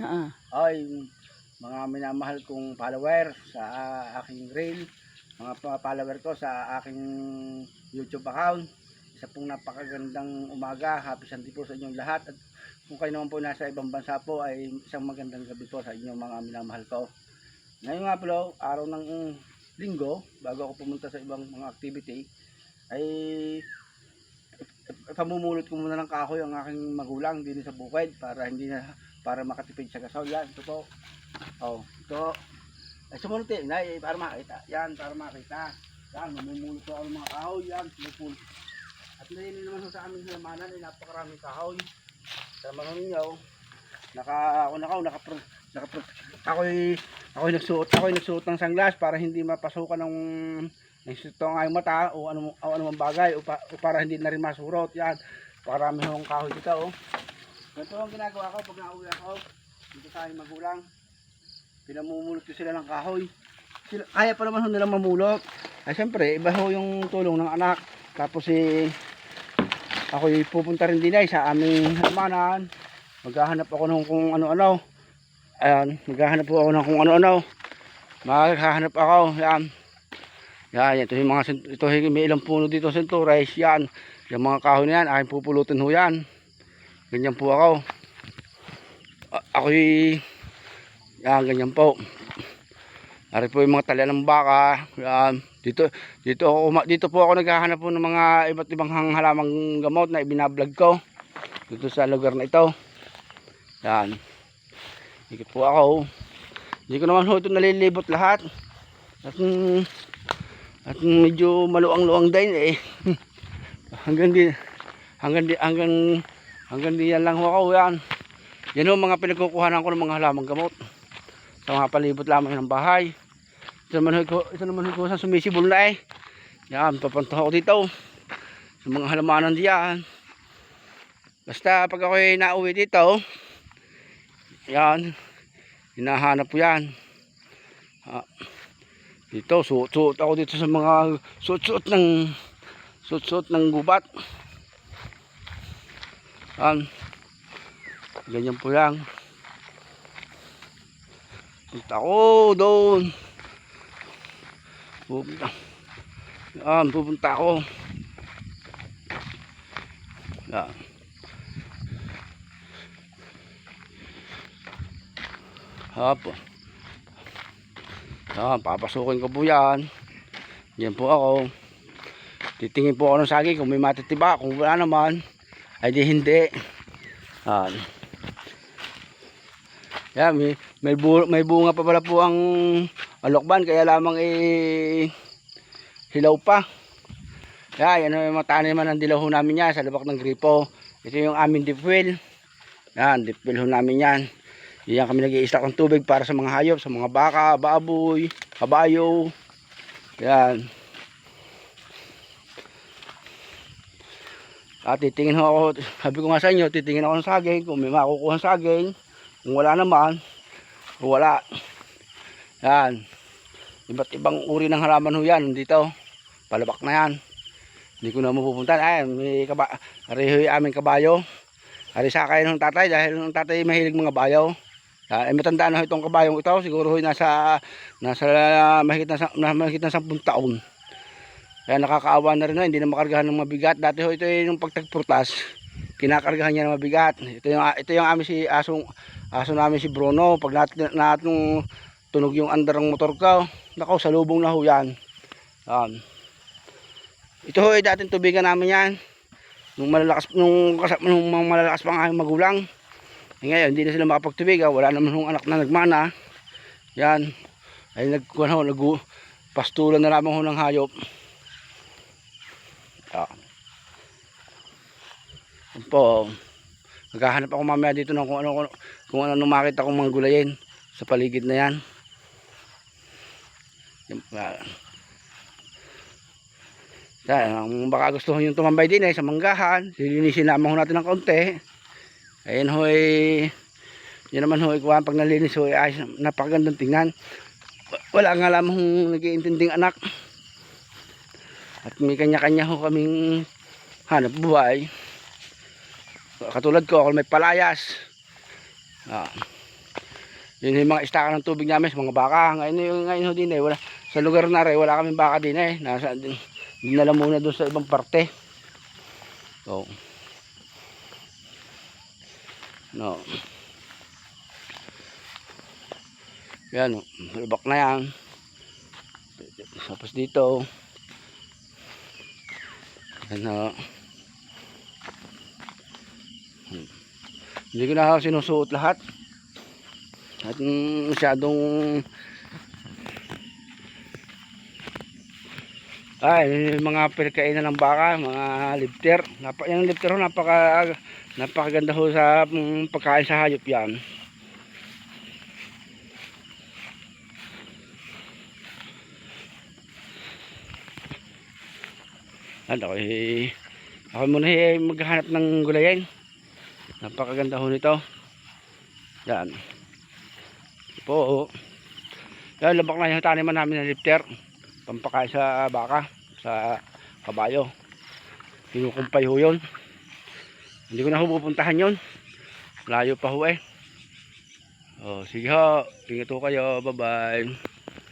Oo. Ay, mga minamahal kong follower sa aking reel, mga follower ko sa aking YouTube account. Isa pong napakagandang umaga. Happy Sunday po sa inyong lahat. At kung kayo naman po nasa ibang bansa po ay isang magandang gabi po sa inyong mga minamahal ko. Ngayon nga po, araw ng linggo, bago ako pumunta sa ibang mga activity, ay pamumulot ko muna ng kahoy ang aking magulang din sa bukid para makatipid sa gasol. Yan, ito po. Oh, ito. Ay, sumunod para makita. Yan, para makita. Yan, mamumulot ko ang mga kahoy. Yan, sinupulot. At nalinin naman sa aming halamanan ay napakaraming kahoy. Sa mga ninyo, ako'y nagsuot ng sunglass para hindi mapasukan ng ito ang aking mata o anumang bagay o para hindi na rin masurot. Yan, parami hong kahoy dito. Oh. Ganito ang ginagawa ko pag nauwi ako dito sa aking magulang. Pinamumulot ko sila ng kahoy. Kaya pa naman nilang mamulot. Ay siyempre, iba ho yung tulong ng anak. Tapos ako'y pupunta rin din ay sa aming halamanan. Maghahanap ako ng kung ano-ano. Ayan, maghahanap po ako ng kung ano-ano. Maghahanap ako. Yan. Yan, ito yung may ilang puno dito sa Centuries. Yan, yung mga kahoy na yan, aking pupulutin ho yan. Ganyan po ako. Yan, ganyan po. Ari po yung mga talya ng baka. Yan, dito po ako naghahanap po ng mga iba't ibang halamang gamot na ibinablog ko. Dito sa lugar na ito. Yan. Ikot po ako. Hindi ko naman ho ito nalilibot lahat. At medyo maluang-luang din eh. hanggang diyan lang ho ako. Yan ho mga pinagkukuhanan ko ng mga halamang gamot sa mga palibot lamang ng bahay. Ito naman ho sa sumisibol na eh. Yan, papunta ako dito sa mga halamanan diyan. Basta pag ako'y nauwi dito, yan, hinahanap po yan. Dito, suot ako dito sa mga suot ng gubat. Ganyan po yan. Punta ako doon. Pupunta ako. Yan. Hapo. Papasukin ko po yan. Yan po ako. Titingin po ako ng saging kung may matitiba. Kung wala naman ay di hindi. Yan, may bunga pa pala po ang alokban, kaya lamang hilaw pa. Yan yung mga taniman ng dilaw ho namin yan sa labak ng gripo. Ito yung aming deep well. Yan, deep well ho namin yan. Yan kami nag-i-stock ng tubig para sa mga hayop, sa mga baka, baboy, kabayo. Yan. At titingin ho ako, sabi ko nga sa inyo, titingin ako ng saging, kung may makukuha ng saging. Kung wala naman, wala. Yan. Iba't ibang uri ng halaman ho yan dito. Palabak na yan. Hindi ko na mapupuntan. Ayan, ariho yung aming kabayo. Ari sa kain ng tatay dahil ng tatay mahilig mga bayaw. Matandaan na itong kabayong ito. Siguro nasa mahigit na 10 taon. Kaya nakakaawa na rin ho. Hindi na makargahan ng mabigat. Dati ho ito yung pagtagprutas. Kinakargahan niya ng mabigat. Ito yung amin aso namin si Bruno. Pag natong tunog yung andar ng motor ko, nakaw salubong na ho yan. Ito ho ay dating tubigan namin yan. Nung malalakas pa ang aming magulang. Ngayon hindi na sila makapagtubig. Wala naman hong anak na nagmana. Yan. Ay pastulan na lamang ho ng hayop. Yan po. Maghahanap ako mamaya dito ng kung ano makita kong mga gulayin sa paligid na yan. Baka gusto nyo yung tumambay din sa manggahan. Lilinisin naman natin ng kaunti. Ayan ho yan naman ho pag nalinis ho ay napakagandang tingnan. Wala nga lamang nag-iintinding anak. At may kanya-kanya ho kaming hanap buhay. Katulad ko, ako may palayas. Yun yung mga istaka ng tubig namin sa mga baka. Ngayon ho din wala. Sa lugar na rin, wala kaming baka din dinala muna doon sa ibang parte. So, no. Yan, lubak na yan. Tapos dito, ano, hindi ko na sinusuot lahat. At masyadong mga pinagkainan ng baka, mga lifter. Yung lifter ho, napakaganda ho sa pagkain sa hayop yan. Ako muna maghahanap ng gulayin. Napakaganda ho nito. Yan po. Yan, labak na yung taniman namin ng lifter, pampakain sa baka, sa kabayo. Kinukumpay ho yun. Hindi ko na ho pupuntahan yun, layo pa ho eh. Sige ho, ingat ho kayo, bye bye.